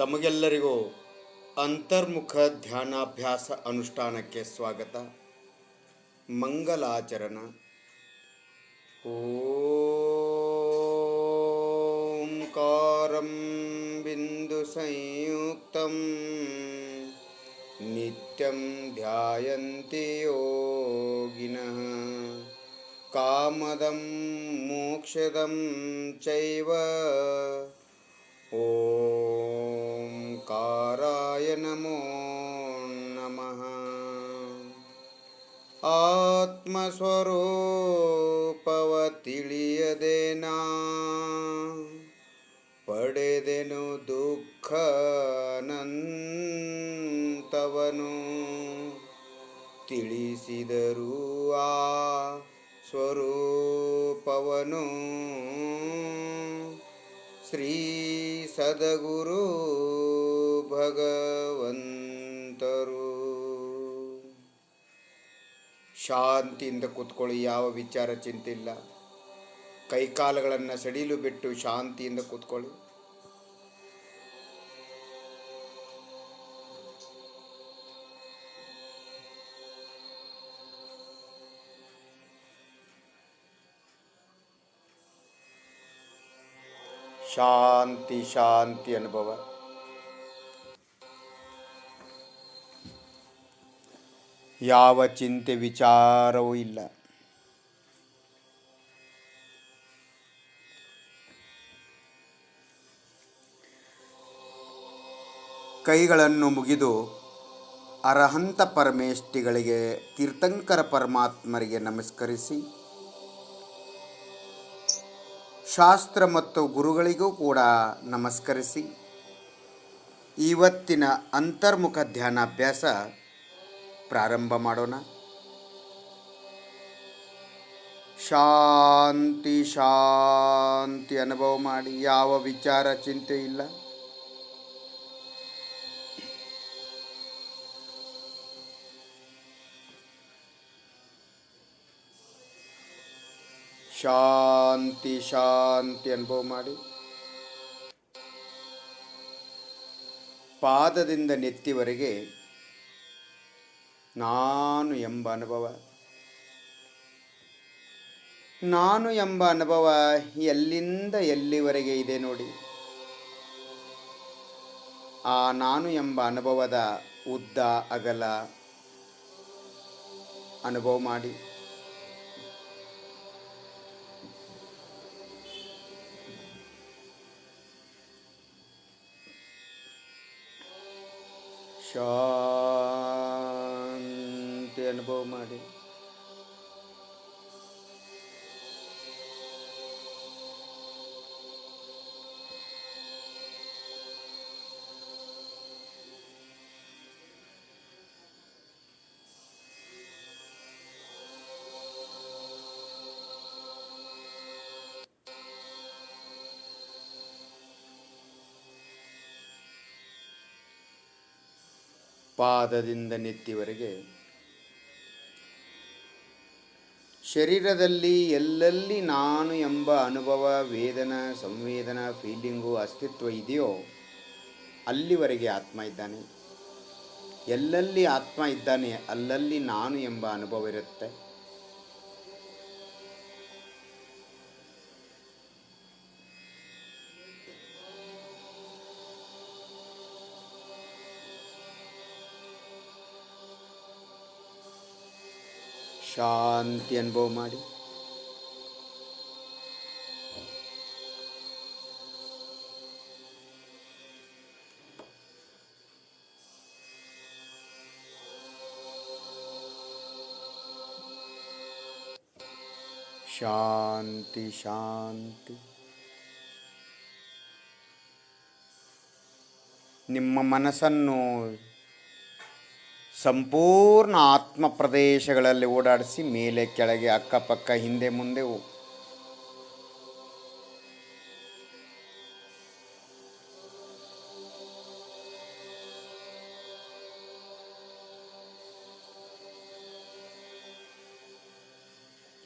ತಮಗೆಲ್ಲರಿಗೂ ಅಂತರ್ಮುಖ ಧ್ಯಾನಾಭ್ಯಾಸ ಅನುಷ್ಠಾನಕ್ಕೆ ಸ್ವಾಗತ. ಮಂಗಲಾಚರಣ. ಓಂಕಾರಂ ಬಿಂದು ಸಂಯುಕ್ತಂ ನಿತ್ಯಂ ಧ್ಯಾಯಂತಿ ಯೋಗಿನಃ ಕಾಮದಂ ಮೋಕ್ಷದಂ ಚೈವ ಓಂಕಾರಾಯ ನಮೋ ನಮಃ. ಆತ್ಮಸ್ವರೂಪವ ತಿಳಿಯದೇನಾ ಪಡೆದೆನು ದುಃಖನಂತವನು, ತಿಳಿಸಿದರೂ ಆ ಸ್ವರೂಪವನು ಶ್ರೀ ಸದ್ಗುರು ಭಗವಂತರು. ಶಾಂತಿಯಿಂದ ಕೂತ್ಕೊಳ್ಳಿ, ಯಾವ ವಿಚಾರ ಚಿಂತೆ ಇಲ್ಲ. ಕೈಕಾಲುಗಳನ್ನು ಸಡಿಲು ಬಿಟ್ಟು ಶಾಂತಿಯಿಂದ ಕೂತ್ಕೊಳ್ಳಿ. ಶಾಂತಿ ಶಾಂತಿ ಅನುಭವ. ಯಾವ ಚಿಂತೆ ವಿಚಾರವೂ ಇಲ್ಲ. ಕೈಗಳನ್ನು ಮುಗಿದು ಅರಹಂತ ಪರಮೇಷ್ಠಿಗಳಿಗೆ, ತೀರ್ಥಂಕರ ಪರಮಾತ್ಮರಿಗೆ ನಮಸ್ಕರಿಸಿ, ಶಾಸ್ತ್ರ ಮತ್ತು ಗುರುಗಳಿಗೂ ಕೂಡ ನಮಸ್ಕರಿಸಿ, ಇವತ್ತಿನ ಅಂತರ್ಮುಖ ಧ್ಯಾನಾಭ್ಯಾಸ ಪ್ರಾರಂಭ ಮಾಡೋಣ. ಶಾಂತಿ ಶಾಂತಿ ಅನುಭವ ಮಾಡಿ, ಯಾವ ವಿಚಾರ ಚಿಂತೆ ಇಲ್ಲ. ಶಾಂತಿ ಶಾಂತಿ ಅನುಭವ ಮಾಡಿ. ಪಾದದಿಂದ ನೆತ್ತಿವರೆಗೆ ನಾನು ಎಂಬ ಅನುಭವ. ನಾನು ಎಂಬ ಅನುಭವ ಎಲ್ಲಿಂದ ಎಲ್ಲಿವರೆಗೆ ಇದೆ ನೋಡಿ. ಆ ನಾನು ಎಂಬ ಅನುಭವದ ಉದ್ದ ಅಗಲ ಅನುಭವ ಮಾಡಿ. ಶಾಂತಿ ಅನುಭವ ಮಾಡಿ. ಪಾದದಿಂದ ನೆತ್ತಿವರೆಗೆ ಶರೀರದಲ್ಲಿ ಎಲ್ಲೆಲ್ಲಿ ನಾನು ಎಂಬ ಅನುಭವ, ವೇದನ, ಸಂವೇದನ, ಫೀಲಿಂಗು, ಅಸ್ತಿತ್ವ ಇದೆಯೋ ಅಲ್ಲಿವರೆಗೆ ಆತ್ಮ ಇದ್ದಾನೆ. ಎಲ್ಲೆಲ್ಲಿ ಆತ್ಮ ಇದ್ದಾನೆ ಅಲ್ಲಲ್ಲಿ ನಾನು ಎಂಬ ಅನುಭವ ಇರುತ್ತೆ. ಶಾಂತಿ ಅನುಭವ ಮಾಡಿ. ಶಾಂತಿ ಶಾಂತಿ. ನಿಮ್ಮ ಮನಸ್ಸನ್ನು ಸಂಪೂರ್ಣ ಆತ್ಮ ಪ್ರದೇಶಗಳಲ್ಲಿ ಓಡಾಡಿಸಿ, ಮೇಲೆ ಕೆಳಗೆ ಅಕ್ಕಪಕ್ಕ ಹಿಂದೆ ಮುಂದೆ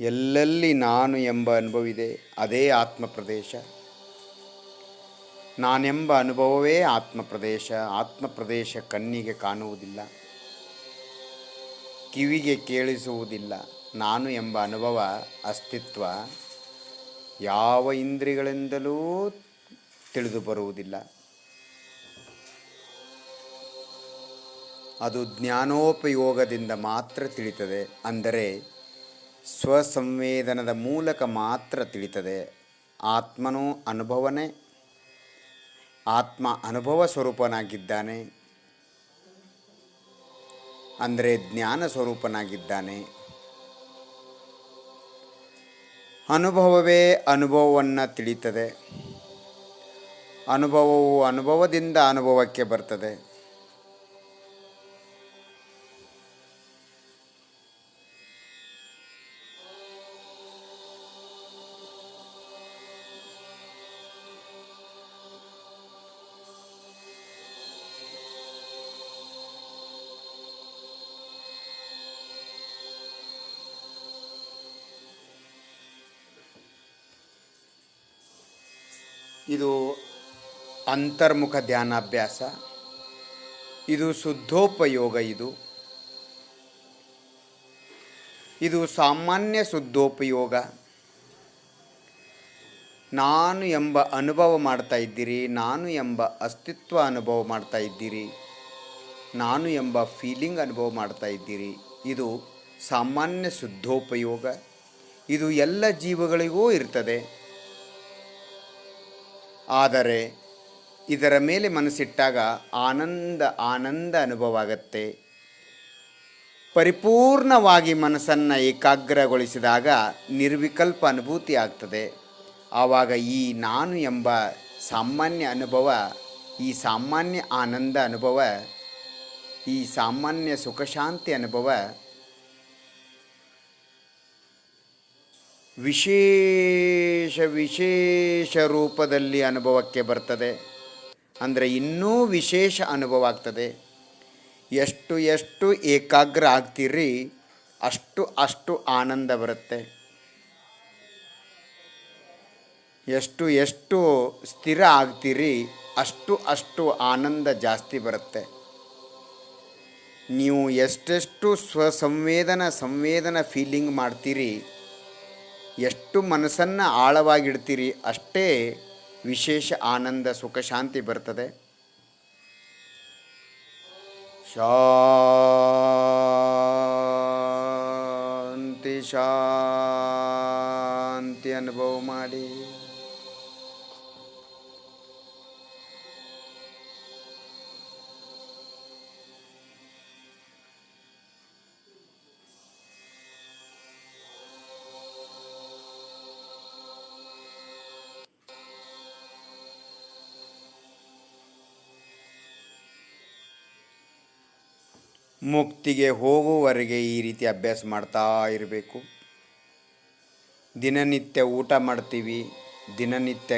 ಎಲ್ಲೆಲ್ಲಿ ನಾನು ಎಂಬ ಅನುಭವ ಇದೆ ಅದೇ ಆತ್ಮ ಪ್ರದೇಶ. ನಾನೆಂಬ ಅನುಭವವೇ ಆತ್ಮಪ್ರದೇಶ. ಆತ್ಮಪ್ರದೇಶ ಕಣ್ಣಿಗೆ ಕಾಣುವುದಿಲ್ಲ, ಕಿವಿಗೆ ಕೇಳಿಸುವುದಿಲ್ಲ. ನಾನು ಎಂಬ ಅನುಭವ, ಅಸ್ತಿತ್ವ ಯಾವ ಇಂದ್ರಿಯಗಳಿಂದಲೂ ತಿಳಿದು ಬರುವುದಿಲ್ಲ. ಅದು ಜ್ಞಾನೋಪಯೋಗದಿಂದ ಮಾತ್ರ ತಿಳಿತದೆ. ಅಂದರೆ ಸ್ವಸಂವೇದನದ ಮೂಲಕ ಮಾತ್ರ ತಿಳಿತದೆ. ಆತ್ಮನೂ ಅನುಭವನೇ. ಆತ್ಮ ಅನುಭವ ಸ್ವರೂಪನಾಗಿದ್ದಾನೆ, ಅಂದರೆ ಜ್ಞಾನ ಸ್ವರೂಪನಾಗಿದ್ದಾನೆ. ಅನುಭವವೇ ಅನುಭವವನ್ನು ತಿಳಿತದೆ. ಅನುಭವವು ಅನುಭವದಿಂದ ಅನುಭವಕ್ಕೆ ಬರ್ತದೆ. ಇದು ಅಂತರ್ಮುಖ ಧ್ಯಾನಾಭ್ಯಾಸ. ಇದು ಶುದ್ಧೋಪಯೋಗ. ಇದು ಸಾಮಾನ್ಯ ಶುದ್ಧೋಪಯೋಗ. ನಾನು ಎಂಬ ಅನುಭವ ಮಾಡ್ತಾ ಇದ್ದೀರಿ, ನಾನು ಎಂಬ ಅಸ್ತಿತ್ವ ಅನುಭವ ಮಾಡ್ತಾ ಇದ್ದೀರಿ, ನಾನು ಎಂಬ ಫೀಲಿಂಗ್ ಅನುಭವ ಮಾಡ್ತಾ ಇದ್ದೀರಿ. ಇದು ಸಾಮಾನ್ಯ ಶುದ್ಧೋಪಯೋಗ. ಇದು ಎಲ್ಲ ಜೀವಗಳಿಗೂ ಇರ್ತದೆ. ಆದರೆ ಇದರ ಮೇಲೆ ಮನಸ್ಸಿಟ್ಟಾಗ ಆನಂದ ಅನುಭವ ಆಗತ್ತೆ. ಪರಿಪೂರ್ಣವಾಗಿ ಮನಸ್ಸನ್ನು ಏಕಾಗ್ರಗೊಳಿಸಿದಾಗ ನಿರ್ವಿಕಲ್ಪ ಅನುಭೂತಿ ಆಗ್ತದೆ. ಆವಾಗ ಈ ನಾನು ಎಂಬ ಸಾಮಾನ್ಯ ಅನುಭವ, ಈ ಸಾಮಾನ್ಯ ಆನಂದ ಅನುಭವ, ಈ ಸಾಮಾನ್ಯ ಸುಖಶಾಂತಿ ಅನುಭವ ವಿಶೇಷ ರೂಪದಲ್ಲಿ ಅನುಭವಕ್ಕೆ ಬರ್ತದೆ. ಅಂದರೆ ಇನ್ನೂ ವಿಶೇಷ ಅನುಭವ ಆಗ್ತದೆ. ಎಷ್ಟು ಏಕಾಗ್ರ ಆಗ್ತೀರಿ ಅಷ್ಟು ಆನಂದ ಬರುತ್ತೆ. ಎಷ್ಟು ಸ್ಥಿರ ಆಗ್ತೀರಿ ಅಷ್ಟು ಆನಂದ ಜಾಸ್ತಿ ಬರುತ್ತೆ. ನೀವು ಎಷ್ಟೆಷ್ಟು ಸಂವೇದನ ಫೀಲಿಂಗ್ ಮಾಡ್ತೀರಿ, ಎಷ್ಟು ಮನಸ್ಸನ್ನು ಆಳವಾಗಿಡ್ತೀರಿ, ಅಷ್ಟೇ ವಿಶೇಷ ಆನಂದ ಸುಖ ಶಾಂತಿ ಬರ್ತದೆ. ಶಾಂತಿ ಅನುಭವ ಮಾಡಿ. ಮುಕ್ತಿಗೆ ಹೋಗುವವರೆಗೆ ಈ ರೀತಿ ಅಭ್ಯಾಸ ಮಾಡ್ತಾ ಇರಬೇಕು. ದಿನನಿತ್ಯ ಊಟ ಮಾಡ್ತೀವಿ, ದಿನನಿತ್ಯ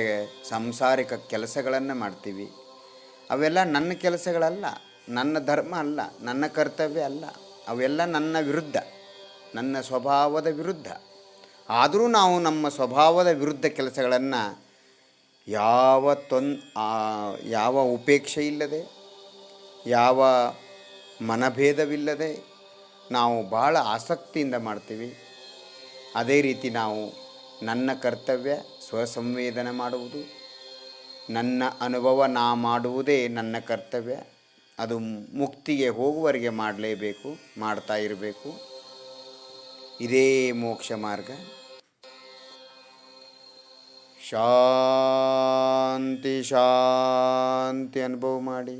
ಸಾಂಸಾರಿಕ ಕೆಲಸಗಳನ್ನು ಮಾಡ್ತೀವಿ. ಅವೆಲ್ಲ ನನ್ನ ಕೆಲಸಗಳಲ್ಲ, ನನ್ನ ಧರ್ಮ ಅಲ್ಲ, ನನ್ನ ಕರ್ತವ್ಯ ಅಲ್ಲ. ಅವೆಲ್ಲ ನನ್ನ ವಿರುದ್ಧ, ನನ್ನ ಸ್ವಭಾವದ ವಿರುದ್ಧ. ಆದರೂ ನಾವು ನಮ್ಮ ಸ್ವಭಾವದ ವಿರುದ್ಧ ಕೆಲಸಗಳನ್ನು ಯಾವ ಉಪೇಕ್ಷೆ ಇಲ್ಲದೆ, ಯಾವ ಮನಭೇದವಿಲ್ಲದೆ ನಾವು ಭಾಳ ಆಸಕ್ತಿಯಿಂದ ಮಾಡ್ತೀವಿ. ಅದೇ ರೀತಿ ನಾವು ನನ್ನ ಕರ್ತವ್ಯ ಸ್ವಸಂವೇದನೆ ಮಾಡುವುದು, ನನ್ನ ಅನುಭವ ನಾ ಮಾಡುವುದೇ ನನ್ನ ಕರ್ತವ್ಯ. ಅದು ಮುಕ್ತಿಗೆ ಹೋಗುವವರೆಗೆ ಮಾಡಲೇಬೇಕು, ಮಾಡ್ತಾ ಇರಬೇಕು. ಇದೇ ಮೋಕ್ಷ ಮಾರ್ಗ. ಶಾಂತಿ ಅನುಭವ ಮಾಡಿ.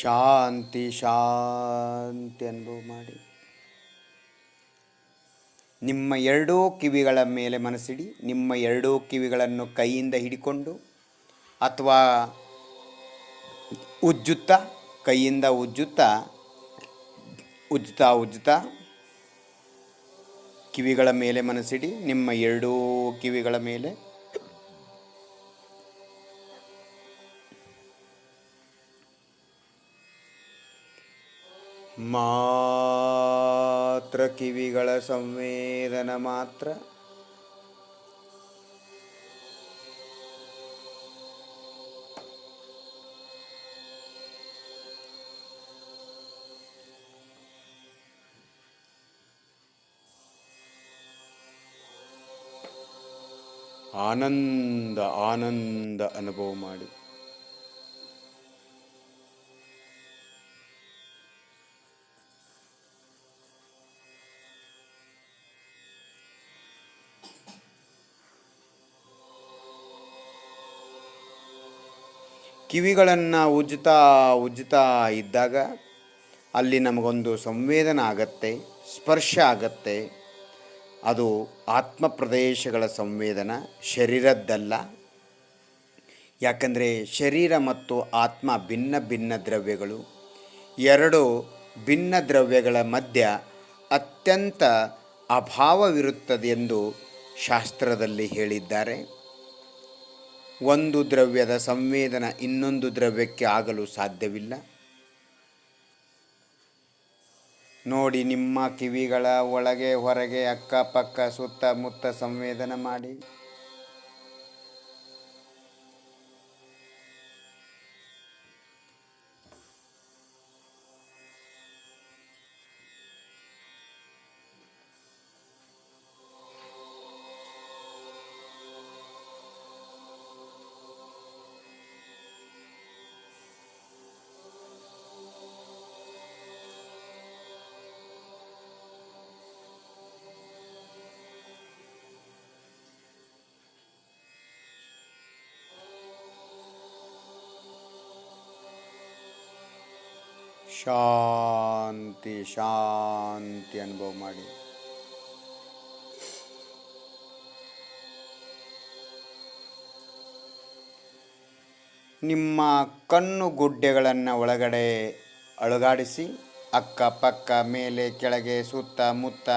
ಶಾಂತಿ ಶಾಂತಿ ಅನುಭವ ಮಾಡಿ. ನಿಮ್ಮ ಎರಡೂ ಕಿವಿಗಳ ಮೇಲೆ ಮನಸ್ಸಿಡಿ. ನಿಮ್ಮ ಎರಡೂ ಕಿವಿಗಳನ್ನು ಕೈಯಿಂದ ಹಿಡಿಕೊಂಡು ಅಥವಾ ಉಜ್ಜುತ್ತಾ, ಕೈಯಿಂದ ಉಜ್ಜುತ್ತಾ ಉಜ್ಜುತ್ತಾ ಕಿವಿಗಳ ಮೇಲೆ ಮನಸ್ಸಿಡಿ. ನಿಮ್ಮ ಎರಡೂ ಕಿವಿಗಳ ಮೇಲೆ ಮಾತ್ರ ಕಿವಿಗಳ ಸಂವೇದನ ಮಾತ್ರ. ಆನಂದ ಆನಂದ ಅನುಭವ ಮಾಡಿ. ಕಿವಿಗಳನ್ನು ಉಜ್ಜುತ್ತಾ ಇದ್ದಾಗ ಅಲ್ಲಿ ನಮಗೊಂದು ಸಂವೇದನ ಆಗತ್ತೆ, ಸ್ಪರ್ಶ ಆಗತ್ತೆ. ಅದು ಆತ್ಮ ಪ್ರದೇಶಗಳ ಸಂವೇದನ, ಶರೀರದ್ದಲ್ಲ. ಯಾಕಂದರೆ ಶರೀರ ಮತ್ತು ಆತ್ಮ ಭಿನ್ನ ಭಿನ್ನ ದ್ರವ್ಯಗಳು. ಎರಡು ಭಿನ್ನ ದ್ರವ್ಯಗಳ ಮಧ್ಯ ಅತ್ಯಂತ ಅಭಾವವಿರುತ್ತದೆಂದು ಶಾಸ್ತ್ರದಲ್ಲಿ ಹೇಳಿದ್ದಾರೆ. ಒಂದು ದ್ರವ್ಯದ ಸಂವೇದನ ಇನ್ನೊಂದು ದ್ರವ್ಯಕ್ಕೆ ಆಗಲು ಸಾಧ್ಯವಿಲ್ಲ. ನೋಡಿ, ನಿಮ್ಮ ಕಿವಿಗಳ ಒಳಗೆ ಹೊರಗೆ ಅಕ್ಕಪಕ್ಕ ಸುತ್ತಮುತ್ತ ಸಂವೇದನ ಮಾಡಿ. ಶಾಂತಿ ಶಾಂತಿ ಅನುಭವ ಮಾಡಿ. ನಿಮ್ಮ ಕಣ್ಣು ಗುಡ್ಡೆಗಳನ್ನು ಒಳಗಡೆ ಅಲುಗಾಡಿಸಿ, ಅಕ್ಕಪಕ್ಕ ಮೇಲೆ ಕೆಳಗೆ ಸುತ್ತ ಮುತ್ತ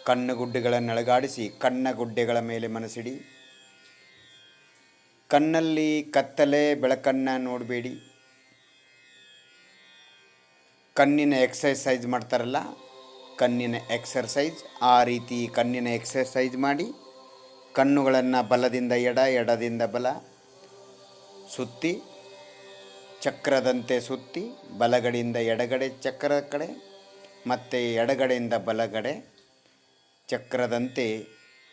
ಕಣ್ಣುಗುಡ್ಡೆಗಳನ್ನು ಅಲುಗಾಡಿಸಿ ಕಣ್ಣಗುಡ್ಡೆಗಳ ಮೇಲೆ ಮನಸ್ಸಿಡಿ. ಕಣ್ಣಲ್ಲಿ ಕತ್ತಲೆ ಬೆಳಕನ್ನು ನೋಡಬೇಡಿ. ಕಣ್ಣಿನ ಎಕ್ಸರ್ಸೈಜ್ ಮಾಡ್ತಾರಲ್ಲ, ಕಣ್ಣಿನ ಎಕ್ಸರ್ಸೈಜ್, ಆ ರೀತಿ ಕಣ್ಣಿನ ಎಕ್ಸರ್ಸೈಜ್ ಮಾಡಿ. ಕಣ್ಣುಗಳನ್ನು ಬಲದಿಂದ ಎಡ, ಎಡದಿಂದ ಬಲ ಸುತ್ತಿ, ಚಕ್ರದಂತೆ ಸುತ್ತಿ, ಬಲಗಡೆಯಿಂದ ಎಡಗಡೆ ಚಕ್ರದ ಕಡೆ ಮತ್ತು ಎಡಗಡೆಯಿಂದ ಬಲಗಡೆ ಚಕ್ರದಂತೆ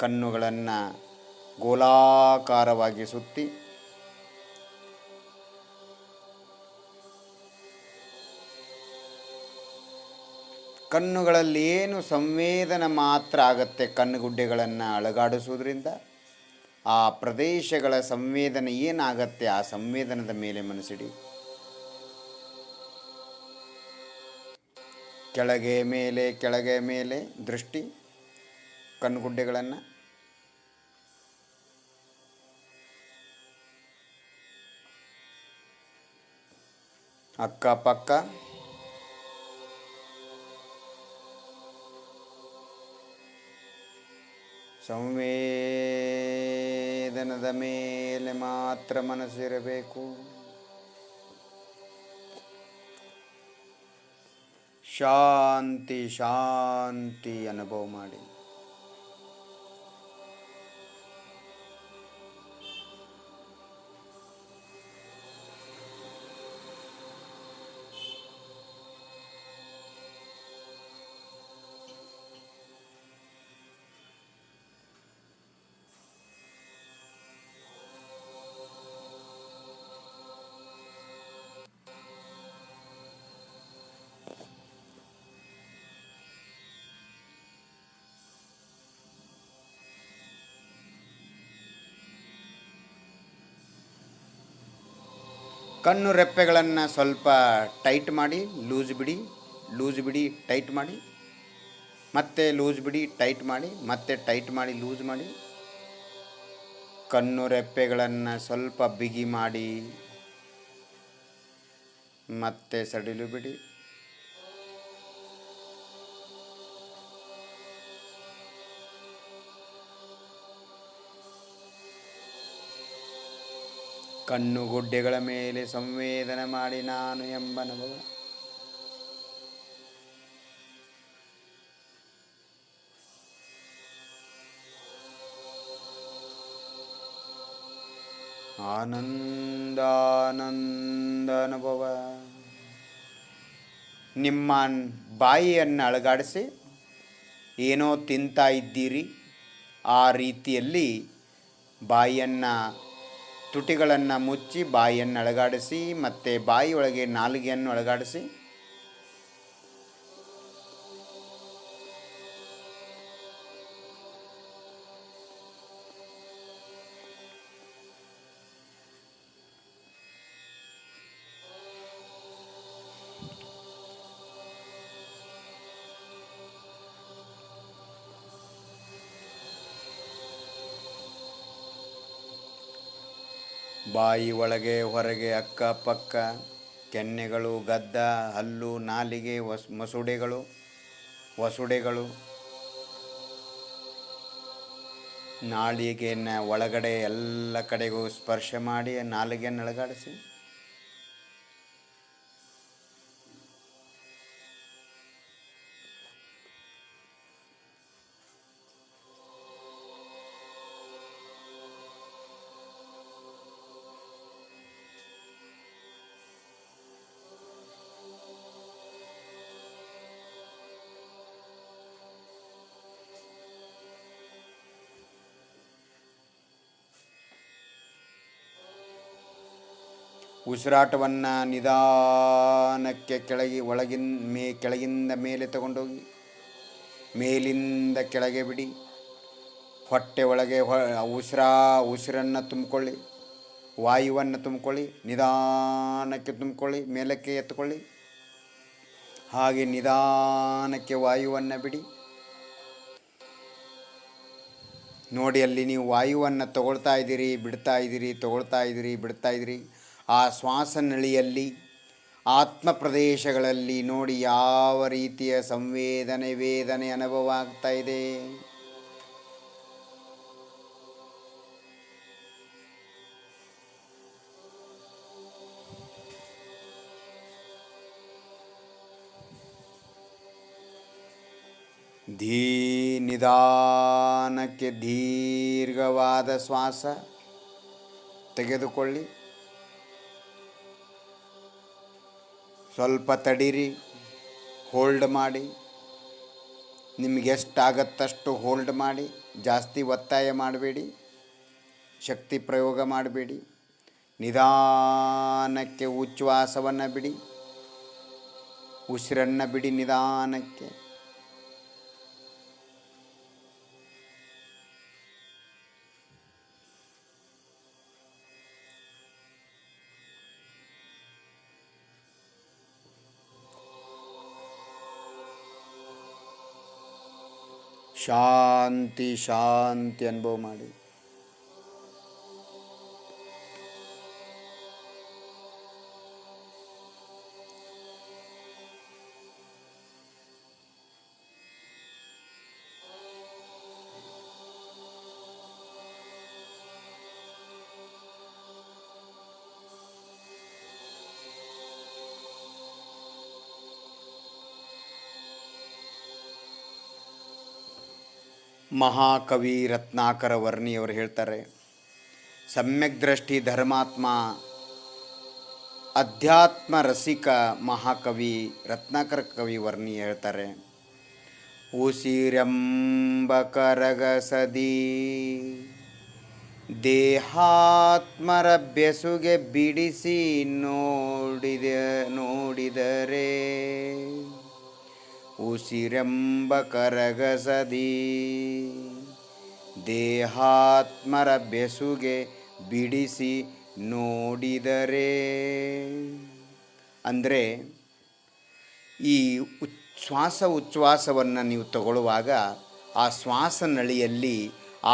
ಕಣ್ಣುಗಳನ್ನು ಗೋಲಾಕಾರವಾಗಿ ಸುತ್ತಿ, ಕಣ್ಣುಗಳಲ್ಲಿ ಏನು ಸಂವೇದನ ಮಾತ್ರ ಆಗತ್ತೆ. ಕಣ್ಣುಗುಡ್ಡೆಗಳನ್ನು ಅಲುಗಾಡಿಸೋದ್ರಿಂದ ಆ ಪ್ರದೇಶಗಳ ಸಂವೇದನೆ ಏನಾಗತ್ತೆ, ಆ ಸಂವೇದನದ ಮೇಲೆ ಮನಸ್ಸಿಡಿ. ಕೆಳಗೆ ಮೇಲೆ ದೃಷ್ಟಿ, ಕಣ್ಣುಗುಡ್ಡೆಗಳನ್ನು ಅಕ್ಕಪಕ್ಕ ಸಂವೇದನದ ಮೇಲೆ ಮಾತ್ರ ಮನಸ್ಸಿರಬೇಕು. ಶಾಂತಿ ಶಾಂತಿ ಅನುಭವ ಮಾಡಿ. ಕಣ್ಣು ರೆಪ್ಪೆಗಳನ್ನು ಸ್ವಲ್ಪ ಟೈಟ್ ಮಾಡಿ ಲೂಸ್ ಬಿಡಿ, ಲೂಸ್ ಬಿಡಿ, ಟೈಟ್ ಮಾಡಿ, ಮತ್ತೆ ಲೂಸ್ ಬಿಡಿ, ಟೈಟ್ ಮಾಡಿ, ಮತ್ತೆ ಟೈಟ್ ಮಾಡಿ, ಲೂಸ್ ಮಾಡಿ. ಕಣ್ಣು ರೆಪ್ಪೆಗಳನ್ನು ಸ್ವಲ್ಪ ಬಿಗಿ ಮಾಡಿ ಮತ್ತೆ ಸಡಿಲು ಬಿಡಿ. ಕಣ್ಣುಗುಡ್ಡೆಗಳ ಮೇಲೆ ಸಂವೇದನೆ ಮಾಡಿ ನಾನು ಎಂಬ ಅನುಭವ. ಆನಂದಾನಂದ ಅನುಭವ. ನಿಮ್ಮ ಬಾಯಿಯನ್ನು ಅಲುಗಾಡಿಸಿ, ಏನೋ ತಿಂತಾ ಇದ್ದೀರಿ ಆ ರೀತಿಯಲ್ಲಿ ಬಾಯಿಯನ್ನು, ತುಟಿಗಳನ್ನು ಮುಚ್ಚಿ ಬಾಯಿಯನ್ನು ಅಲುಗಾಡಿಸಿ, ಮತ್ತು ಬಾಯಿಯೊಳಗೆ ನಾಲಿಗೆಯನ್ನು ಅಲುಗಾಡಿಸಿ. ಬಾಯಿ ಒಳಗೆ ಹೊರಗೆ ಅಕ್ಕಪಕ್ಕ ಕೆನ್ನೆಗಳು, ಗದ್ದ, ಹಲ್ಲು, ನಾಲಿಗೆ, ವಸುಡೆಗಳು, ನಾಲಿಗೆಯನ್ನು ಒಳಗಡೆ ಎಲ್ಲ ಕಡೆಗೂ ಸ್ಪರ್ಶ ಮಾಡಿ ನಾಲಿಗೆಯನ್ನು ಅಲುಗಾಡಿಸಿ. ಉಸಿರಾಟವನ್ನು ನಿಧಾನಕ್ಕೆ ಕೆಳಗಿಂದ ಮೇಲೆ ತಗೊಂಡೋಗಿ ಮೇಲಿಂದ ಕೆಳಗೆ ಬಿಡಿ. ಹೊಟ್ಟೆ ಒಳಗೆ ಉಸಿರನ್ನು ತುಂಬಿಕೊಳ್ಳಿ, ವಾಯುವನ್ನು ತುಂಬಿಕೊಳ್ಳಿ, ನಿಧಾನಕ್ಕೆ ತುಂಬಿಕೊಳ್ಳಿ, ಮೇಲಕ್ಕೆ ಎತ್ಕೊಳ್ಳಿ. ಹಾಗೆ ನಿಧಾನಕ್ಕೆ ವಾಯುವನ್ನು ಬಿಡಿ. ನೋಡಿ, ಅಲ್ಲಿ ನೀವು ವಾಯುವನ್ನು ತಗೊಳ್ತಾ ಇದ್ದೀರಿ, ಬಿಡ್ತಾ ಇದ್ದೀರಿ, ತಗೊಳ್ತಾ ಇದ್ದೀರಿ, ಬಿಡ್ತಾ ಇದ್ದೀರಿ. ಆ ಶ್ವಾಸನಳಿಯಲ್ಲಿ, ಆತ್ಮ ಪ್ರದೇಶಗಳಲ್ಲಿ ನೋಡಿ ಯಾವ ರೀತಿಯ ವೇದನೆ ಅನುಭವ ಆಗ್ತಾ ಇದೆ. ನಿಧಾನಕ್ಕೆ ದೀರ್ಘವಾದ ಶ್ವಾಸ ತೆಗೆದುಕೊಳ್ಳಿ. ಸ್ವಲ್ಪ ತಡೀರಿ, ಹೋಲ್ಡ್ ಮಾಡಿ. ನಿಮಗೆ ಎಷ್ಟಾಗತ್ತಷ್ಟು ಹೋಲ್ಡ್ ಮಾಡಿ. ಜಾಸ್ತಿ ಒತ್ತಾಯ ಮಾಡಬೇಡಿ, ಶಕ್ತಿ ಪ್ರಯೋಗ ಮಾಡಬೇಡಿ. ನಿಧಾನಕ್ಕೆ ಉಚ್ಛ್ವಾಸವನ್ನು ಬಿಡಿ, ಉಸಿರನ್ನು ಬಿಡಿ ನಿಧಾನಕ್ಕೆ. ಶಾಂತಿ ಶಾಂತಿ ಅನುಭವ ಮಾಡಿ. ಮಹಾಕವಿ ರತ್ನಾಕರ ವರ್ಣಿಯವರು ಹೇಳ್ತಾರೆ, ಸಮ್ಯಕ್ ದೃಷ್ಟಿ ಧರ್ಮಾತ್ಮ ಅಧ್ಯಾತ್ಮ ರಸಿಕ ಮಹಾಕವಿ ರತ್ನಾಕರ ಕವಿ ವರ್ಣಿ ಹೇಳ್ತಾರೆ, ಉಸಿರೆಂಬ ಕರಗಸದಿ ದೇಹಾತ್ಮರ ಬೆಸುಗೆ ಬಿಡಿಸಿ ನೋಡಿದರೆ ಉಸಿರೆಂಬ ಕರಗಸದಿ ದೇಹಾತ್ಮರ ಬೆಸುಗೆ ಬಿಡಿಸಿ ನೋಡಿದರೆ ಅಂದರೆ ಈ ಶ್ವಾಸ ಉಚ್ಛ್ವಾಸವನ್ನು ನೀವು ತಗೊಳ್ಳುವಾಗ ಆ ಶ್ವಾಸ ನಳಿಯಲ್ಲಿ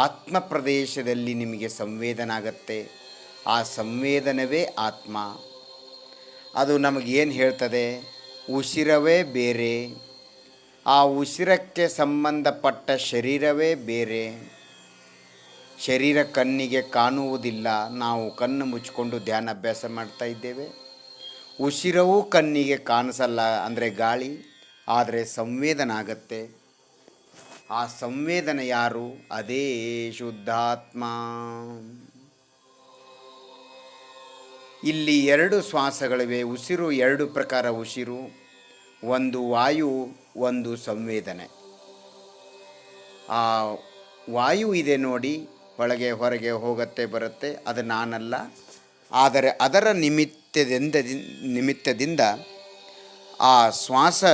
ಆತ್ಮ ಪ್ರದೇಶದಲ್ಲಿ ನಿಮಗೆ ಸಂವೇದನೆ ಆಗತ್ತೆ. ಆ ಸಂವೇದನವೇ ಆತ್ಮ. ಅದು ನಮಗೇನು ಹೇಳ್ತದೆ? ಉಸಿರವೇ ಬೇರೆ, ಆ ಉಸಿರಕ್ಕೆ ಸಂಬಂಧಪಟ್ಟ ಶರೀರವೇ ಬೇರೆ. ಶರೀರ ಕಣ್ಣಿಗೆ ಕಾಣುವುದಿಲ್ಲ, ನಾವು ಕಣ್ಣು ಮುಚ್ಚಿಕೊಂಡು ಧ್ಯಾನ ಅಭ್ಯಾಸ ಮಾಡ್ತಾ ಇದ್ದೇವೆ. ಉಸಿರವೂ ಕಣ್ಣಿಗೆ ಕಾಣಿಸಲ್ಲ, ಅಂದರೆ ಗಾಳಿ, ಆದರೆ ಸಂವೇದನೆ ಆಗತ್ತೆ. ಆ ಸಂವೇದನೆ ಯಾರು? ಅದೇ ಶುದ್ಧಾತ್ಮ. ಇಲ್ಲಿ ಎರಡು ಶ್ವಾಸಗಳಿವೆ. ಉಸಿರು ಎರಡು ಪ್ರಕಾರ ಉಸಿರು, ಒಂದು ವಾಯು, ಒಂದು ಸಂವೇದನೆ. ಆ ವಾಯು ಇದೆ ನೋಡಿ, ಒಳಗೆ ಹೊರಗೆ ಹೋಗುತ್ತೆ ಬರುತ್ತೆ, ಅದು ನಾನಲ್ಲ. ಆದರೆ ಅದರ ನಿಮಿತ್ತದಿಂದ ಆ ಶ್ವಾಸ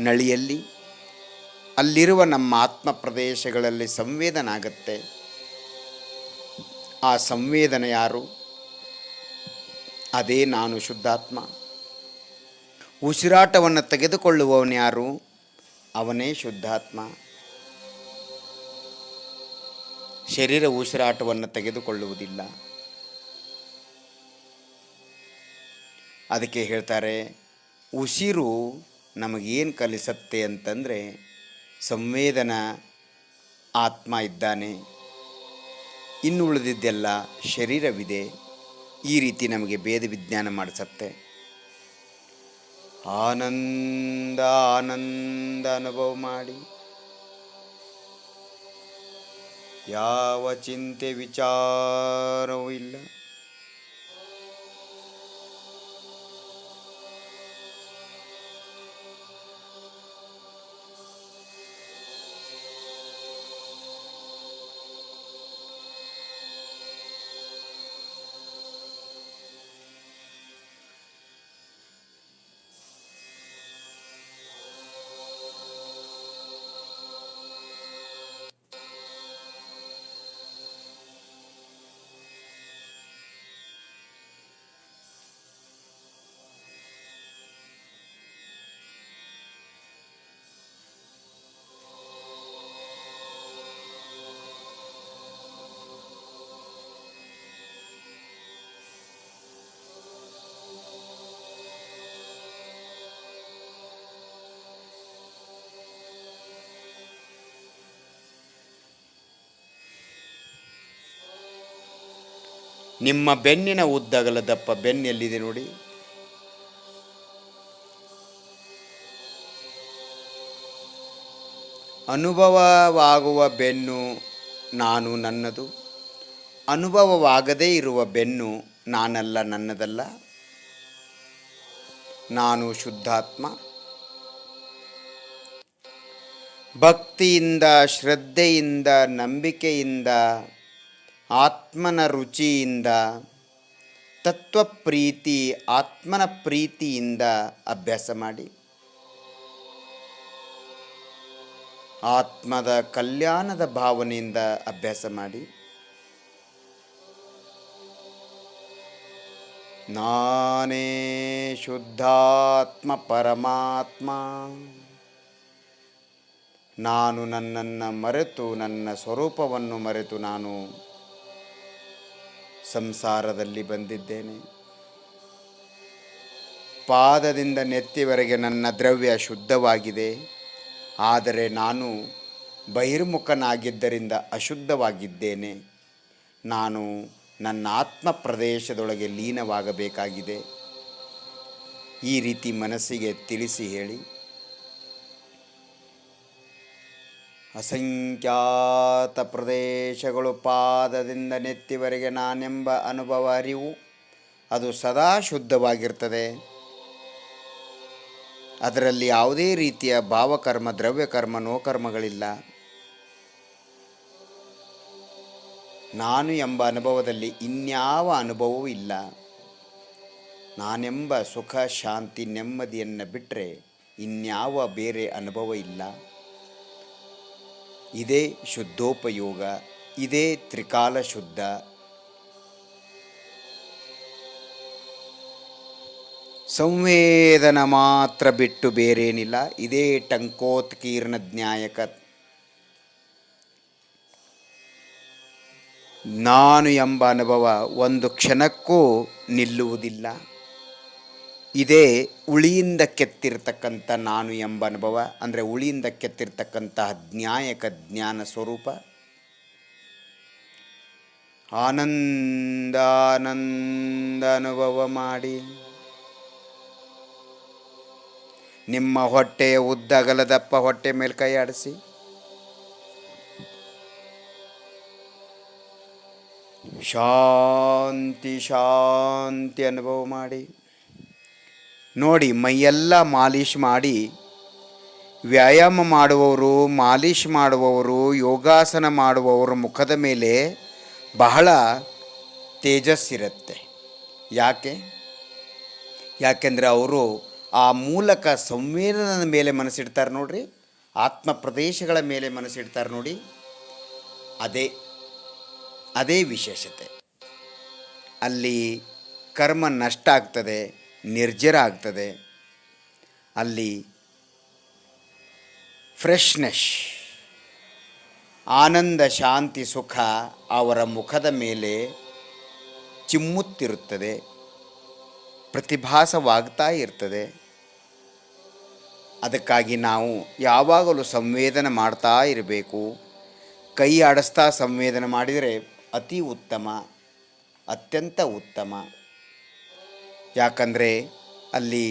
ನಳಿಯಲ್ಲಿ ಅಲ್ಲಿರುವ ನಮ್ಮ ಆತ್ಮ ಪ್ರದೇಶಗಳಲ್ಲಿ ಸಂವೇದನೆ ಆಗುತ್ತೆ. ಆ ಸಂವೇದನೆ ಯಾರು? ಅದೇ ನಾನು ಶುದ್ಧಾತ್ಮ. ಉಸಿರಾಟವನ್ನು ತೆಗೆದುಕೊಳ್ಳುವವನು ಯಾರು? ಅವನೇ ಶುದ್ಧಾತ್ಮ. ಶರೀರ ಉಸಿರಾಟವನ್ನು ತೆಗೆದುಕೊಳ್ಳುವುದಿಲ್ಲ. ಅದಕ್ಕೆ ಹೇಳ್ತಾರೆ, ಉಸಿರು ನಮಗೇನು ಕಲಿಸತ್ತೆ ಅಂತಂದರೆ, ಸಂವೇದನ ಆತ್ಮ ಇದ್ದಾನೆ, ಇನ್ನು ಉಳಿದಿದ್ದೆಲ್ಲ ಶರೀರವಿದೆ. ಈ ರೀತಿ ನಮಗೆ ಭೇದ ವಿಜ್ಞಾನ ಮಾಡಿಸತ್ತೆ. ಆನಂದ ಆನಂದ ಅನುಭವ ಮಾಡಿ, ಯಾವ ಚಿಂತೆ ವಿಚಾರವೂ ಇಲ್ಲ. ನಿಮ್ಮ ಬೆನ್ನಿನ ಉದ್ದಗಲ ದಪ್ಪ ಬೆನ್ನು ಎಲ್ಲಿದೆ ನೋಡಿ. ಅನುಭವವಾಗುವ ಬೆನ್ನು ನಾನು ನನ್ನದು, ಅನುಭವವಾಗದೇ ಇರುವ ಬೆನ್ನು ನಾನಲ್ಲ, ನನ್ನದಲ್ಲ. ನಾನು ಶುದ್ಧಾತ್ಮ. ಭಕ್ತಿಯಿಂದ, ಶ್ರದ್ಧೆಯಿಂದ, ನಂಬಿಕೆಯಿಂದ, ಆತ್ಮನ ರುಚಿಯಿಂದ, ತತ್ವಪ್ರೀತಿ, ಆತ್ಮನ ಪ್ರೀತಿಯಿಂದ ಅಭ್ಯಾಸ ಮಾಡಿ. ಆತ್ಮದ ಕಲ್ಯಾಣದ ಭಾವನೆಯಿಂದ ಅಭ್ಯಾಸ ಮಾಡಿ. ನಾನೇ ಶುದ್ಧಾತ್ಮ ಪರಮಾತ್ಮ. ನಾನು ನನ್ನನ್ನು ಮರೆತು, ನನ್ನ ಸ್ವರೂಪವನ್ನು ಮರೆತು ನಾನು ಸಂಸಾರದಲ್ಲಿ ಬಂದಿದ್ದೇನೆ. ಪಾದದಿಂದ ನೆತ್ತಿವರೆಗೆ ನನ್ನ ದ್ರವ್ಯ ಶುದ್ಧವಾಗಿದೆ, ಆದರೆ ನಾನು ಬಹಿರ್ಮುಖನಾಗಿದ್ದರಿಂದ ಅಶುದ್ಧವಾಗಿದ್ದೇನೆ. ನಾನು ನನ್ನ ಆತ್ಮ ಪ್ರದೇಶದೊಳಗೆ ಲೀನವಾಗಬೇಕಾಗಿದೆ. ಈ ರೀತಿ ಮನಸ್ಸಿಗೆ ತಿಳಿಸಿ ಹೇಳಿ. ಅಸಂಖ್ಯಾತ ಪ್ರದೇಶಗಳು ಪಾದದಿಂದ ನೆತ್ತಿವರೆಗೆ ನಾನೆಂಬ ಅನುಭವ, ಅರಿವು, ಅದು ಸದಾ ಶುದ್ಧವಾಗಿರ್ತದೆ. ಅದರಲ್ಲಿ ಯಾವುದೇ ರೀತಿಯ ಭಾವಕರ್ಮ, ದ್ರವ್ಯಕರ್ಮ, ನೋಕರ್ಮಗಳಿಲ್ಲ. ನಾನು ಎಂಬ ಅನುಭವದಲ್ಲಿ ಇನ್ಯಾವ ಅನುಭವವೂ ಇಲ್ಲ. ನಾನೆಂಬ ಸುಖ, ಶಾಂತಿ, ನೆಮ್ಮದಿಯನ್ನು ಬಿಟ್ಟರೆ ಇನ್ಯಾವ ಬೇರೆ ಅನುಭವ ಇಲ್ಲ. ಇದೇ ಶುದ್ಧೋಪಯೋಗ, ಇದೇ ತ್ರಿಕಾಲ ಶುದ್ಧ. ಸಂವೇದನ ಮಾತ್ರ ಬಿಟ್ಟು ಬೇರೇನಿಲ್ಲ. ಇದೇ ಟಂಕೋತ್ಕೀರ್ಣ ಜ್ಞಾಯಕ. ನಾನು ಎಂಬ ಅನುಭವ ಒಂದು ಕ್ಷಣಕ್ಕೂ ನಿಲ್ಲುವುದಿಲ್ಲ. ಇದೇ ಉಳಿಯಿಂದ ಕೆತ್ತಿರ್ತಕ್ಕಂಥ ನಾನು ಎಂಬ ಅನುಭವ, ಅಂದರೆ ಉಳಿಯಿಂದ ಕೆತ್ತಿರ್ತಕ್ಕಂತಹ ಜ್ಞಾಯಕ ಜ್ಞಾನ ಸ್ವರೂಪ. ಆನಂದ ಅನುಭವ ಮಾಡಿ ನಿಮ್ಮ ಹೊಟ್ಟೆಯ ಉದ್ದ ಅಗಲದಪ್ಪ ಹೊಟ್ಟೆ ಮೇಲೆ ಕೈ ಆಡಿಸಿ ಶಾಂತಿ ಶಾಂತಿ ಅನುಭವ ಮಾಡಿ ನೋಡಿ. ಮೈಯೆಲ್ಲ ಮಾಲೀಶ್ ಮಾಡಿ, ವ್ಯಾಯಾಮ ಮಾಡುವವರು, ಮಾಲೀಶ್ ಮಾಡುವವರು, ಯೋಗಾಸನ ಮಾಡುವವರ ಮುಖದ ಮೇಲೆ ಬಹಳ ತೇಜಸ್ಸಿರುತ್ತೆ. ಯಾಕೆಂದರೆ ಅವರು ಆ ಮೂಲಕ ಸಂವೇದನದ ಮೇಲೆ ಮನಸ್ಸಿಡ್ತಾರೆ ನೋಡ್ರಿ, ಆತ್ಮ ಪ್ರದೇಶಗಳ ಮೇಲೆ ಮನಸ್ಸಿಡ್ತಾರೆ ನೋಡಿ. ಅದೇ ವಿಶೇಷತೆ. ಅಲ್ಲಿ ಕರ್ಮ ನಷ್ಟ ಆಗ್ತದೆ, ನಿರ್ಜರ ಆಗ್ತದೆ. ಅಲ್ಲಿ ಫ್ರೆಶ್ನೆಸ್, ಆನಂದ, ಶಾಂತಿ, ಸುಖ ಅವರ ಮುಖದ ಮೇಲೆ ಚಿಮ್ಮುತ್ತಿರುತ್ತದೆ, ಪ್ರತಿಭಾಸವಾಗ್ತಾ ಇರ್ತದೆ. ಅದಕ್ಕಾಗಿ ನಾವು ಯಾವಾಗಲೂ ಸಂವೇದನೆ ಮಾಡ್ತಾ ಇರಬೇಕು. ಕೈ ಆಡಿಸ್ತಾ ಸಂವೇದನೆ ಮಾಡಿದರೆ ಅತಿ ಉತ್ತಮ, ಅತ್ಯಂತ ಉತ್ತಮ. ಯಾಕಂದರೆ ಅಲ್ಲಿ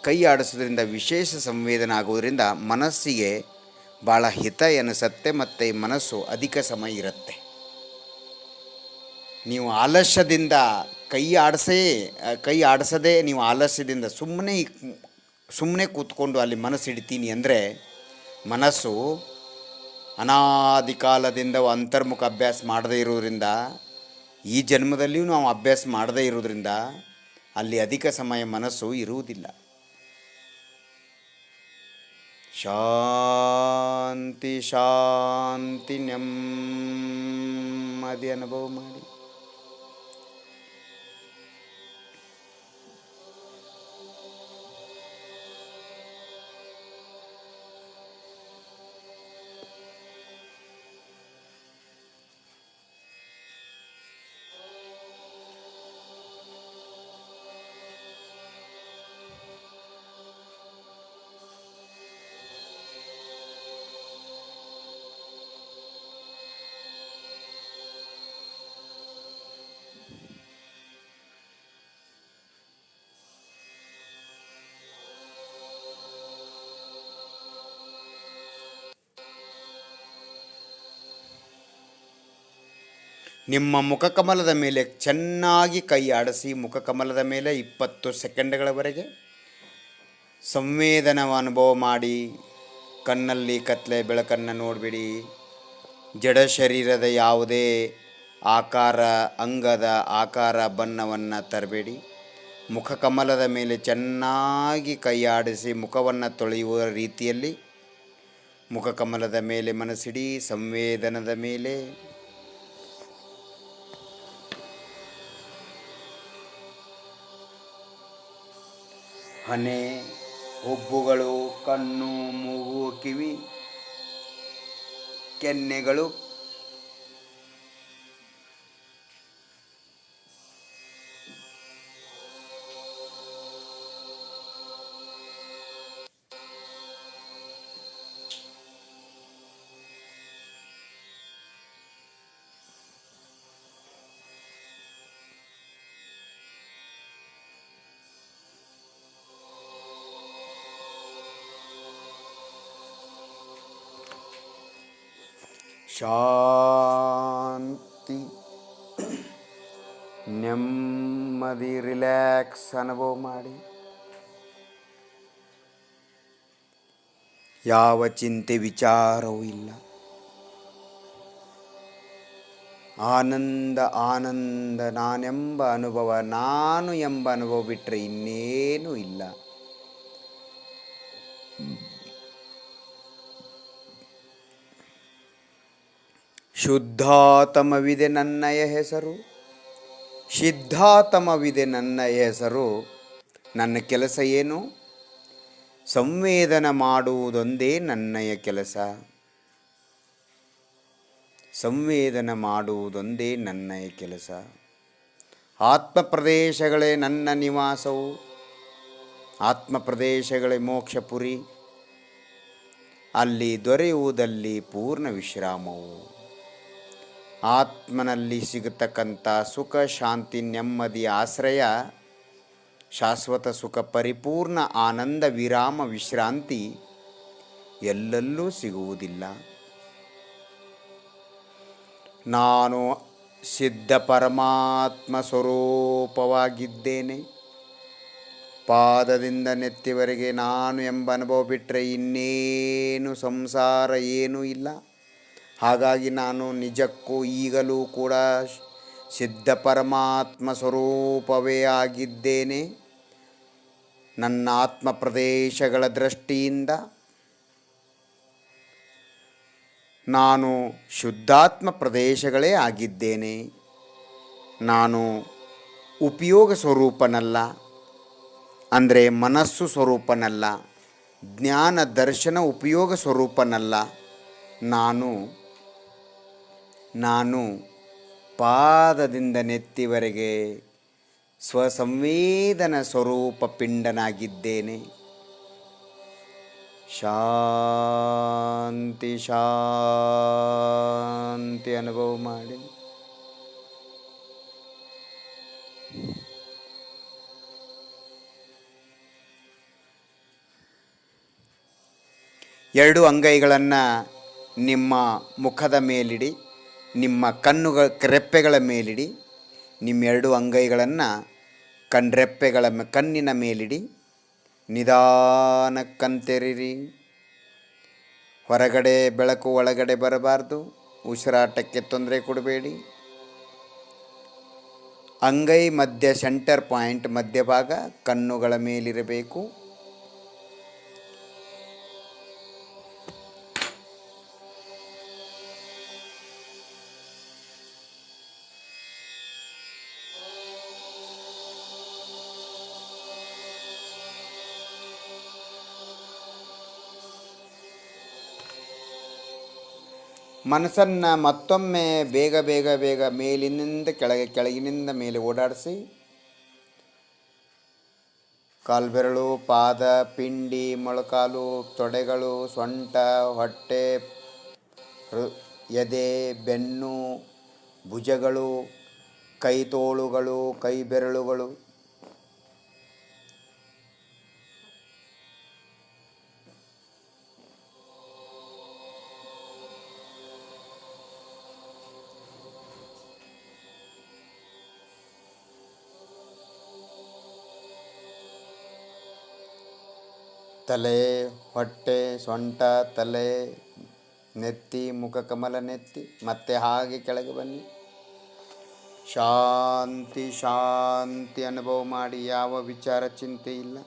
ಕೈ ಆಡಿಸೋದ್ರಿಂದ ವಿಶೇಷ ಸಂವೇದನೆ ಆಗೋದರಿಂದ ಮನಸ್ಸಿಗೆ ಭಾಳ ಹಿತ ಎನಿಸುತ್ತೆ ಮತ್ತು ಮನಸ್ಸು ಅಧಿಕ ಸಮಯ ಇರುತ್ತೆ. ನೀವು ಆಲಸ್ಯದಿಂದ ಕೈ ಆಡಿಸದೆ ನೀವು ಆಲಸ್ಯದಿಂದ ಸುಮ್ಮನೆ ಕೂತ್ಕೊಂಡು ಅಲ್ಲಿ ಮನಸ್ಸು ಇಡ್ತೀನಿ ಅಂದರೆ ಮನಸ್ಸು ಅನಾದಿ ಕಾಲದಿಂದ ಅಂತರ್ಮುಖ ಅಭ್ಯಾಸ ಮಾಡದೇ ಇರೋದ್ರಿಂದ, ಈ ಜನ್ಮದಲ್ಲಿಯೂ ನಾವು ಅಭ್ಯಾಸ ಮಾಡದೇ ಇರೋದ್ರಿಂದ ಅಲ್ಲಿ ಅಧಿಕ ಸಮಯ ಮನಸ್ಸು ಇರುವುದಿಲ್ಲ. ಶಾಂತಿ ಶಾಂತಿ ನೆಮ್ಮದಿ ಅನುಭವ ಮಾಡಿ. ನಿಮ್ಮ ಮುಖಕಮಲದ ಮೇಲೆ ಚೆನ್ನಾಗಿ ಕೈ ಆಡಿಸಿ, ಮುಖಕಮಲದ ಮೇಲೆ 20 ಸೆಕೆಂಡ್ಗಳವರೆಗೆ ಸಂವೇದನವ ಅನುಭವ ಮಾಡಿ. ಕಣ್ಣಲ್ಲಿ ಕತ್ತಲೆ ಬೆಳಕನ್ನು ನೋಡಬೇಡಿ. ಜಡ ಶರೀರದ ಯಾವುದೇ ಆಕಾರ, ಅಂಗದ ಆಕಾರ, ಬಣ್ಣವನ್ನು ತರಬೇಡಿ. ಮುಖಕಮಲದ ಮೇಲೆ ಚೆನ್ನಾಗಿ ಕೈ ಆಡಿಸಿ ಮುಖವನ್ನು ತೊಳೆಯುವ ರೀತಿಯಲ್ಲಿ ಮುಖಕಮಲದ ಮೇಲೆ ಮನಸ್ಸಿಡಿ. ಸಂವೇದನದ ಮೇಲೆ ಹಣೆ, ಹುಬ್ಬುಗಳು, ಕಣ್ಣು, ಮೂಗು, ಕಿವಿ, ಕೆನ್ನೆಗಳು, ಶಾಂತಿ ನೆಮ್ಮದಿ ರಿಲ್ಯಾಕ್ಸ್ ಅನುಭವ ಮಾಡಿ. ಯಾವ ಚಿಂತೆ ವಿಚಾರವೂ ಇಲ್ಲ. ಆನಂದ ಆನಂದ. ನಾನೆಂಬ ಅನುಭವ, ನಾನು ಎಂಬ ಅನುಭವ ಬಿಟ್ಟರೆ ಇನ್ನೇನೂ ಇಲ್ಲ. ಶುದ್ಧಾತಮವಿದೆ ನನ್ನಯ ಹೆಸರು, ಸಿದ್ಧಾತಮವಿದೆ ನನ್ನಯ ಹೆಸರು. ನನ್ನ ಕೆಲಸ ಏನು? ಸಂವೇದನ ಮಾಡುವುದೊಂದೇ ನನ್ನಯ ಕೆಲಸ. ಸಂವೇದನ ಮಾಡುವುದೊಂದೇ ನನ್ನಯ ಕೆಲಸ. ಆತ್ಮ ಪ್ರದೇಶಗಳೇ ನನ್ನ ನಿವಾಸವು. ಆತ್ಮ ಪ್ರದೇಶಗಳೇ ಮೋಕ್ಷಪುರಿ. ಅಲ್ಲಿ ದೊರೆಯುವುದಲ್ಲಿ ಪೂರ್ಣ ವಿಶ್ರಾಮವು. ಆತ್ಮನಲ್ಲಿ ಸಿಗತಕ್ಕಂಥ ಸುಖ, ಶಾಂತಿ, ನೆಮ್ಮದಿ, ಆಶ್ರಯ, ಶಾಶ್ವತ ಸುಖ, ಪರಿಪೂರ್ಣ ಆನಂದ, ವಿರಾಮ, ವಿಶ್ರಾಂತಿ ಎಲ್ಲೆಲ್ಲೂ ಸಿಗುವುದಿಲ್ಲ. ನಾನು ಸಿದ್ಧ ಪರಮಾತ್ಮ ಸ್ವರೂಪವಾಗಿದ್ದೇನೆ. ಪಾದದಿಂದ ನೆತ್ತಿವರೆಗೆ ನಾನು ಎಂಬ ಅನುಭವ ಬಿಟ್ಟರೆ ಇನ್ನೇನು ಸಂಸಾರ ಏನೂ ಇಲ್ಲ. ಹಾಗಾಗಿ ನಾನು ನಿಜಕ್ಕೂ ಈಗಲೂ ಕೂಡ ಸಿದ್ಧ ಪರಮಾತ್ಮ ಸ್ವರೂಪವೇ ಆಗಿದ್ದೇನೆ. ನನ್ನ ಆತ್ಮ ಪ್ರದೇಶಗಳ ದೃಷ್ಟಿಯಿಂದ ನಾನು ಶುದ್ಧಾತ್ಮ ಪ್ರದೇಶಗಳೇ ಆಗಿದ್ದೇನೆ. ನಾನು ಉಪಯೋಗ ಸ್ವರೂಪನಲ್ಲ, ಅಂದರೆ ಮನಸ್ಸು ಸ್ವರೂಪನಲ್ಲ, ಜ್ಞಾನ ದರ್ಶನ ಉಪಯೋಗ ಸ್ವರೂಪನಲ್ಲ. ನಾನು ಪಾದದಿಂದ ನೆತ್ತಿವರೆಗೆ ಸ್ವಸಂವೇದನ ಸ್ವರೂಪ ಪಿಂಡನಾಗಿದ್ದೇನೆ. ಶಾಂತಿ ಶಾಂತಿ ಅನುಭವ ಮಾಡಿ. ಎರಡು ಅಂಗೈಗಳನ್ನು ನಿಮ್ಮ ಮುಖದ ಮೇಲಿಡಿ, ನಿಮ್ಮ ರೆಪ್ಪೆಗಳ ಮೇಲಿಡಿ. ನಿಮ್ಮ ಎರಡು ಅಂಗೈಗಳನ್ನು ಕಣ್ಣಿನ ಮೇಲಿಡಿ. ನಿಧಾನಕ್ಕಂತೆರಿರಿ. ಹೊರಗಡೆ ಬೆಳಕು ಒಳಗಡೆ ಬರಬಾರ್ದು. ಉಸಿರಾಟಕ್ಕೆ ತೊಂದರೆ ಕೊಡಬೇಡಿ. ಅಂಗೈ ಮಧ್ಯ ಸೆಂಟರ್ ಪಾಯಿಂಟ್ ಮಧ್ಯಭಾಗ ಕಣ್ಣುಗಳ ಮೇಲಿರಬೇಕು. ಮನಸ್ಸನ್ನು ಮತ್ತೊಮ್ಮೆ ಬೇಗ ಬೇಗ ಬೇಗ ಮೇಲಿನಿಂದ ಕೆಳಗೆ, ಕೆಳಗಿನಿಂದ ಮೇಲೆ ಓಡಾಡಿಸಿ. ಕಾಲ್ಬೆರಳು, ಪಾದ, ಪಿಂಡಿ, ಮೊಳಕಾಲು, ತೊಡೆಗಳು, ಸೊಂಟ, ಹೊಟ್ಟೆ, ಎದೆ, ಬೆನ್ನು, ಭುಜಗಳು, ಕೈತೋಳುಗಳು, ಕೈ ಬೆರಳುಗಳು, ತಲೆ, ಹೊಟ್ಟೆ, ಸೊಂಟ, ತಲೆ, ನೆತ್ತಿ, ಮುಖಕಮಲ, ನೆತ್ತಿ, ಮತ್ತೆ ಹಾಗೆ ಕೆಳಗೆ ಬನ್ನಿ. ಶಾಂತಿ ಶಾಂತಿ ಅನುಭವ ಮಾಡಿ. ಯಾವ ವಿಚಾರ ಚಿಂತೆ ಇಲ್ಲ.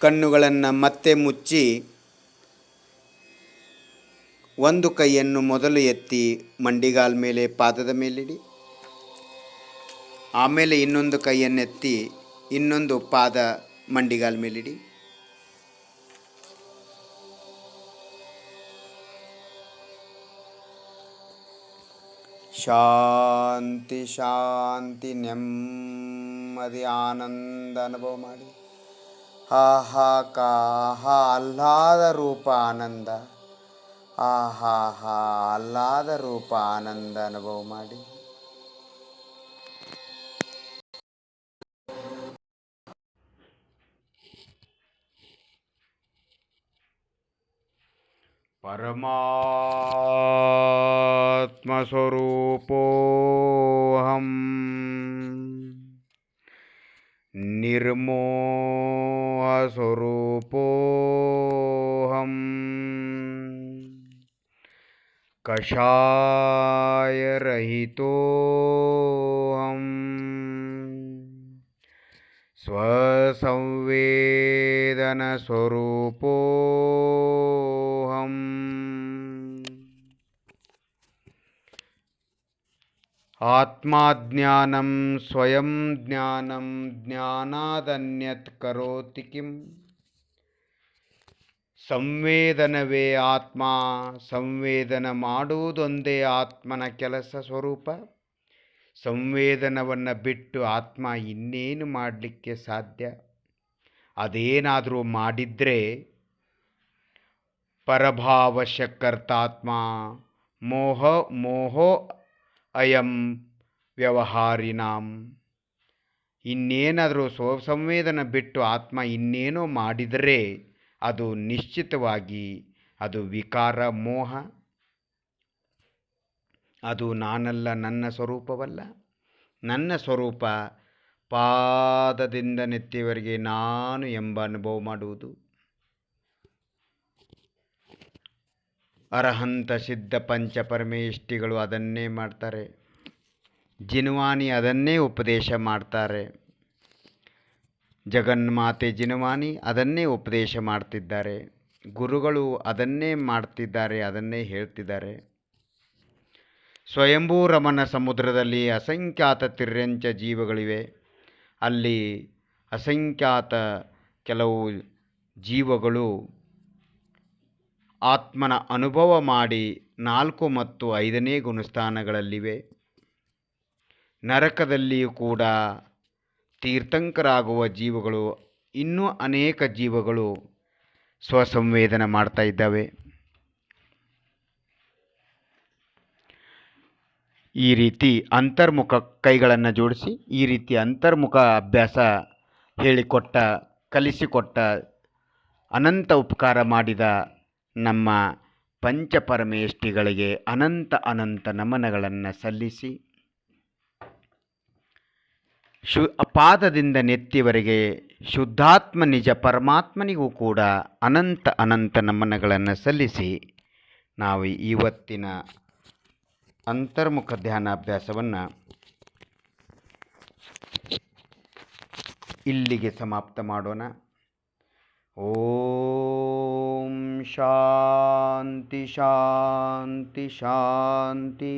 ಕಣ್ಣುಗಳನ್ನು ಮತ್ತೆ ಮುಚ್ಚಿ ಒಂದು ಕೈಯನ್ನು ಮೊದಲು ಎತ್ತಿ ಮಂಡಿಗಾಲ ಮೇಲೆ, ಪಾದದ ಮೇಲಿಡಿ. ಆಮೇಲೆ ಇನ್ನೊಂದು ಕೈಯನ್ನೆತ್ತಿ ಇನ್ನೊಂದು ಪಾದ ಮಂಡಿಗಾಲ ಮೇಲಿಡಿ. ಶಾಂತಿ ಶಾಂತಿ ನೆಮ್ಮದಿ ಆನಂದ ಅನುಭವ ಮಾಡಿ. ಆಹಾ ಕಾಹಾ ಆಹ್ಲಾದ ರೂಪ ಆನಂದ. ಆಹಾ ಹಾ ಆಹ್ಲಾದ ರೂಪ ಆನಂದ ಅನುಭವ ಮಾಡಿ. ಪರಮಾತ್ಮ ಸ್ವರೂಪೋಹಂ ನಿರ್ಮೋಹ ಸ್ವರೂಪೋಹಂ ಕಷಾಯರಹಿತೋಹಂ ಸ್ವಸಂವೇದನಸ್ವರೂಪೋಹಂ ಆತ್ಮಾಜ್ಞಾನಂ ಸ್ವಯಂ ಜ್ಞಾನಂ ಜ್ಞಾನಾದನ್ಯತ್ ಕರೋತಿ ಕಿಂ. ಸಂವೇದನವೇ ಆತ್ಮ, ಸಂವೇದನ ಮಾಡುವುದೊಂದೇ ಆತ್ಮನ ಕೆಲಸ ಸ್ವರೂಪ. ಸಂವೇದನವನ್ನು ಬಿಟ್ಟು ಆತ್ಮ ಇನ್ನೇನು ಮಾಡಲಿಕ್ಕೆ ಸಾಧ್ಯ? ಅದೇನಾದರೂ ಮಾಡಿದರೆ ಪರಭಾವಶ ಕರ್ತಾತ್ಮ ಮೋಹೋ ಅಯಂ ವ್ಯವಹಾರಿನಾಂ. ಇನ್ನೇನಾದರೂ ಸ್ವಸಂವೇದನ ಬಿಟ್ಟು ಆತ್ಮ ಇನ್ನೇನೋ ಮಾಡಿದರೆ ಅದು ನಿಶ್ಚಿತವಾಗಿ ಅದು ವಿಕಾರ, ಮೋಹ. ಅದು ನಾನಲ್ಲ, ನನ್ನ ಸ್ವರೂಪವಲ್ಲ. ನನ್ನ ಸ್ವರೂಪ ಪಾದದಿಂದ ನೆತ್ತಿಯವರೆಗೆ ನಾನು ಎಂಬ ಅನುಭವ ಮಾಡುವುದು. ಅರಹಂತ ಸಿದ್ಧ ಪಂಚಪರಮೇಷ್ಠಿಗಳು ಅದನ್ನೇ ಮಾಡ್ತಾರೆ. ಜಿನವಾನಿ ಅದನ್ನೇ ಉಪದೇಶ ಮಾಡ್ತಾರೆ. ಜಗನ್ಮಾತೆ ಜಿನವಾನಿ ಅದನ್ನೇ ಉಪದೇಶ ಮಾಡ್ತಿದ್ದಾರೆ. ಗುರುಗಳು ಅದನ್ನೇ ಮಾಡ್ತಿದ್ದಾರೆ, ಅದನ್ನೇ ಹೇಳ್ತಿದ್ದಾರೆ. ಸ್ವಯಂಭೂ ರಮಣ ಸಮುದ್ರದಲ್ಲಿ ಅಸಂಖ್ಯಾತ ತಿರ್ಯಂಚ ಜೀವಗಳಿವೆ. ಅಲ್ಲಿ ಅಸಂಖ್ಯಾತ ಕೆಲವು ಜೀವಗಳು ಆತ್ಮನ ಅನುಭವ ಮಾಡಿ 4 ಮತ್ತು 5ನೇ ಗುಣಸ್ಥಾನಗಳಲ್ಲಿವೆ. ನರಕದಲ್ಲಿಯೂ ಕೂಡ ತೀರ್ಥಂಕರಾಗುವ ಜೀವಗಳು, ಇನ್ನೂ ಅನೇಕ ಜೀವಗಳು ಸ್ವಸಂವೇದನ ಮಾಡ್ತಾ ಇದ್ದಾವೆ. ಈ ರೀತಿ ಅಂತರ್ಮುಖ ಕೈಗಳನ್ನು ಜೋಡಿಸಿ ಈ ರೀತಿ ಅಂತರ್ಮುಖ ಅಭ್ಯಾಸ ಹೇಳಿಕೊಟ್ಟ, ಕಲಿಸಿಕೊಟ್ಟ, ಅನಂತ ಉಪಕಾರ ಮಾಡಿದ ನಮ್ಮ ಪಂಚಪರಮೇಷ್ಠಿಗಳಿಗೆ ಅನಂತ ಅನಂತ ನಮನಗಳನ್ನು ಸಲ್ಲಿಸಿ, ಪಾದದಿಂದ ನೆತ್ತಿವರೆಗೆ ಶುದ್ಧಾತ್ಮ ನಿಜ ಪರಮಾತ್ಮನಿಗೂ ಕೂಡ ಅನಂತ ಅನಂತ ನಮನಗಳನ್ನು ಸಲ್ಲಿಸಿ ನಾವು ಇವತ್ತಿನ ಅಂತರ್ಮುಖ ಧ್ಯಾನಾಭ್ಯಾಸವನ್ನು ಇಲ್ಲಿಗೆ ಸಮಾಪ್ತ ಮಾಡೋಣ. ಓಂ ಶಾಂತಿ ಶಾಂತಿ ಶಾಂತಿ.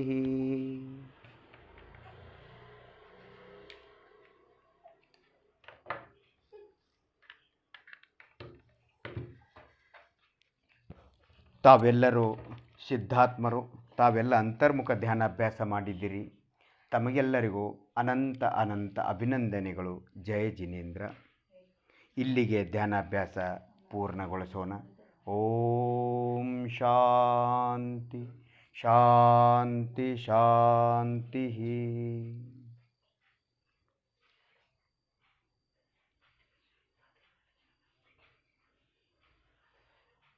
ತಾವೆಲ್ಲರೂ ಸಿದ್ಧಾತ್ಮರು, ತಾವೆಲ್ಲ ಅಂತರ್ಮುಖ ಧ್ಯಾನಾಭ್ಯಾಸ ಮಾಡಿದ್ದೀರಿ. ತಮಗೆಲ್ಲರಿಗೂ ಅನಂತ ಅನಂತ ಅಭಿನಂದನೆಗಳು. ಜಯ ಜಿನೇಂದ್ರ. ಇಲ್ಲಿಗೆ ಧ್ಯಾನಾಭ್ಯಾಸ ಪೂರ್ಣಗೊಳಿಸೋಣ. ಓಂ ಶಾಂತಿ ಶಾಂತಿ ಶಾಂತಿ.